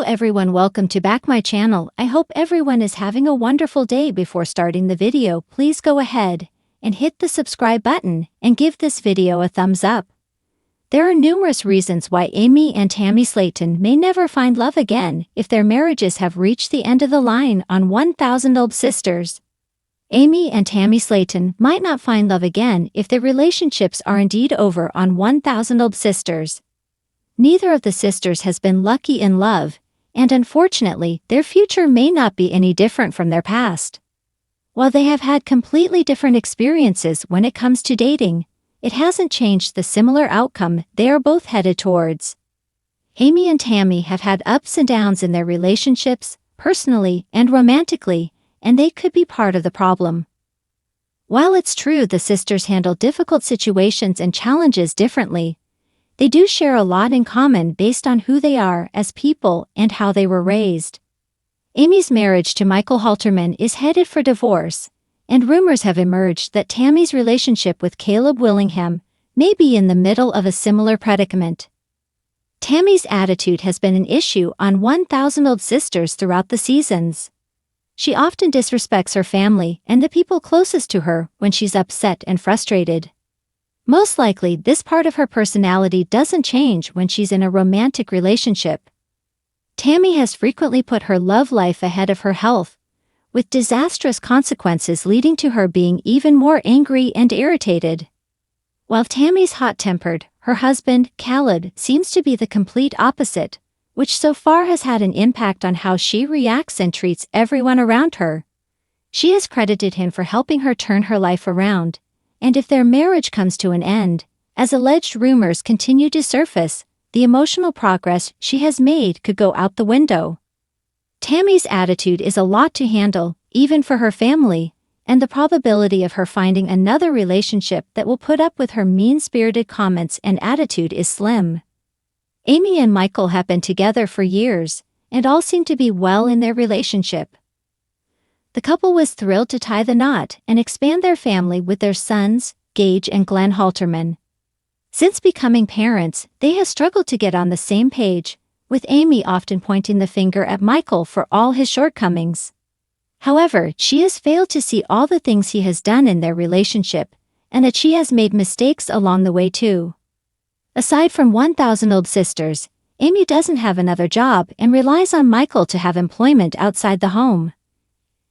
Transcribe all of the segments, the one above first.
everyone, welcome to back my channel. I hope everyone is having a wonderful day. Before starting the video, please go ahead and hit the subscribe button and give this video a thumbs up. There are numerous reasons why Amy and Tammy Slayton may never find love again if their marriages have reached the end of the line on 1,000 Old Sisters. Amy and Tammy Slayton might not find love again if their relationships are indeed over on 1,000 Old Sisters. Neither of the sisters has been lucky in love, and unfortunately, their future may not be any different from their past. While they have had completely different experiences when it comes to dating, it hasn't changed the similar outcome they are both headed towards. Amy and Tammy have had ups and downs in their relationships, personally and romantically, and they could be part of the problem. While it's true the sisters handle difficult situations and challenges differently, they do share a lot in common based on who they are as people and how they were raised. Amy's marriage to Michael Halterman is headed for divorce, and rumors have emerged that Tammy's relationship with Caleb Willingham may be in the middle of a similar predicament. Tammy's attitude has been an issue on 1,000 Old Sisters throughout the seasons. She often disrespects her family and the people closest to her when she's upset and frustrated. Most likely, this part of her personality doesn't change when she's in a romantic relationship. Tammy has frequently put her love life ahead of her health, with disastrous consequences leading to her being even more angry and irritated. While Tammy's hot-tempered, her husband, Caleb, seems to be the complete opposite, which so far has had an impact on how she reacts and treats everyone around her. She has credited him for helping her turn her life around, and if their marriage comes to an end, as alleged rumors continue to surface, the emotional progress she has made could go out the window. Tammy's attitude is a lot to handle, even for her family, and the probability of her finding another relationship that will put up with her mean-spirited comments and attitude is slim. Amy and Michael have been together for years, and all seem to be well in their relationship. The couple was thrilled to tie the knot and expand their family with their sons, Gage and Glenn Halterman. Since becoming parents, they have struggled to get on the same page, with Amy often pointing the finger at Michael for all his shortcomings. However, she has failed to see all the things he has done in their relationship, and that she has made mistakes along the way too. Aside from 1,000 Old Sisters, Amy doesn't have another job and relies on Michael to have employment outside the home.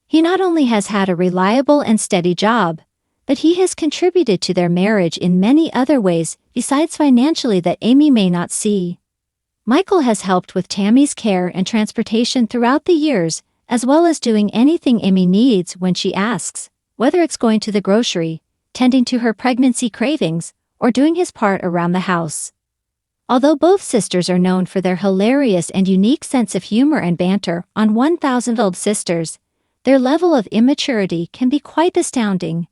He not only has had a reliable and steady job, but he has contributed to their marriage in many other ways besides financially that Amy may not see. Michael has helped with Tammy's care and transportation throughout the years, as well as doing anything Amy needs when she asks, whether it's going to the grocery, tending to her pregnancy cravings, or doing his part around the house. Although both sisters are known for their hilarious and unique sense of humor and banter on 1,000 Old Sisters, their level of immaturity can be quite astounding.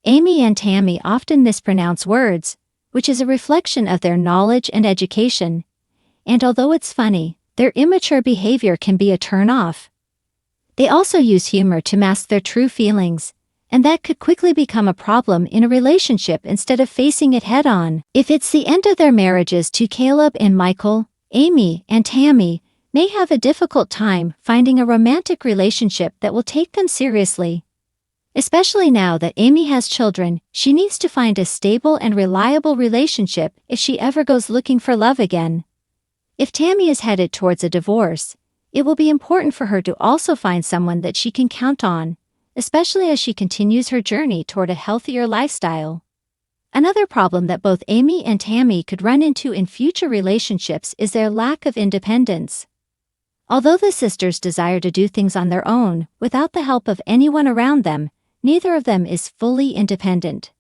Amy and Tammy often mispronounce words, which is a reflection of their knowledge and education, and although it's funny, their immature behavior can be a turn-off. They also use humor to mask their true feelings, and that could quickly become a problem in a relationship instead of facing it head-on. If it's the end of their marriages to Caleb and Michael, Amy and Tammy may have a difficult time finding a romantic relationship that will take them seriously. Especially now that Amy has children, she needs to find a stable and reliable relationship if she ever goes looking for love again. If Tammy is headed towards a divorce, it will be important for her to also find someone that she can count on, especially as she continues her journey toward a healthier lifestyle. Another problem that both Amy and Tammy could run into in future relationships is their lack of independence. Although the sisters desire to do things on their own, without the help of anyone around them, neither of them is fully independent.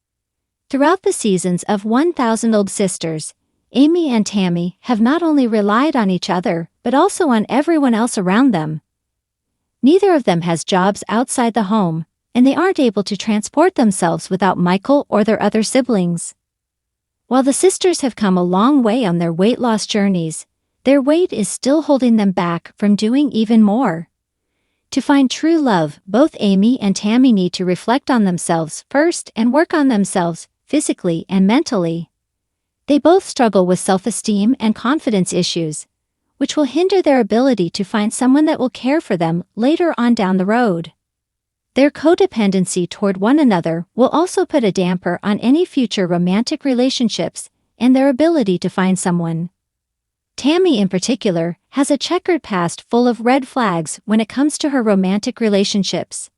Throughout the seasons of 1,000 Old Sisters, Amy and Tammy have not only relied on each other, but also on everyone else around them. Neither of them has jobs outside the home, and they aren't able to transport themselves without Michael or their other siblings. While the sisters have come a long way on their weight loss journeys, their weight is still holding them back from doing even more. To find true love, both Amy and Tammy need to reflect on themselves first and work on themselves, physically and mentally. They both struggle with self-esteem and confidence issues, which will hinder their ability to find someone that will care for them later on down the road. Their codependency toward one another will also put a damper on any future romantic relationships and their ability to find someone. Tammy, in particular, has a checkered past full of red flags when it comes to her romantic relationships.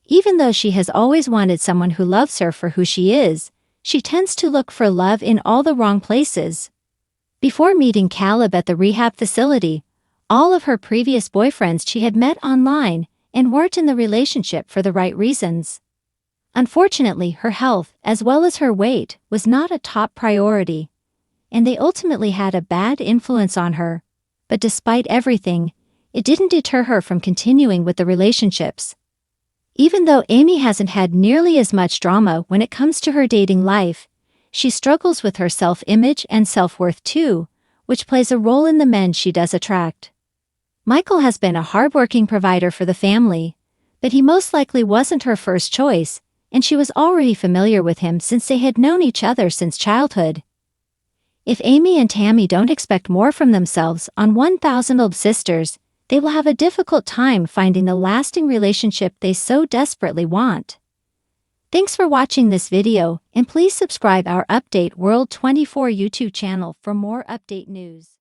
Even though she has always wanted someone who loves her for who she is, she tends to look for love in all the wrong places. Before meeting Caleb at the rehab facility, all of her previous boyfriends she had met online and weren't in the relationship for the right reasons. Unfortunately, her health, as well as her weight, was not a top priority, and they ultimately had a bad influence on her. But despite everything, it didn't deter her from continuing with the relationships. Even though Amy hasn't had nearly as much drama when it comes to her dating life, she struggles with her self-image and self-worth too, which plays a role in the men she does attract. Michael has been a hardworking provider for the family, but he most likely wasn't her first choice, and she was already familiar with him since they had known each other since childhood. If Amy and Tammy don't expect more from themselves on 1000 Old Sisters, they will have a difficult time finding the lasting relationship they so desperately want. Thanks for watching this video, and please subscribe our Update World 24 YouTube channel for more update news.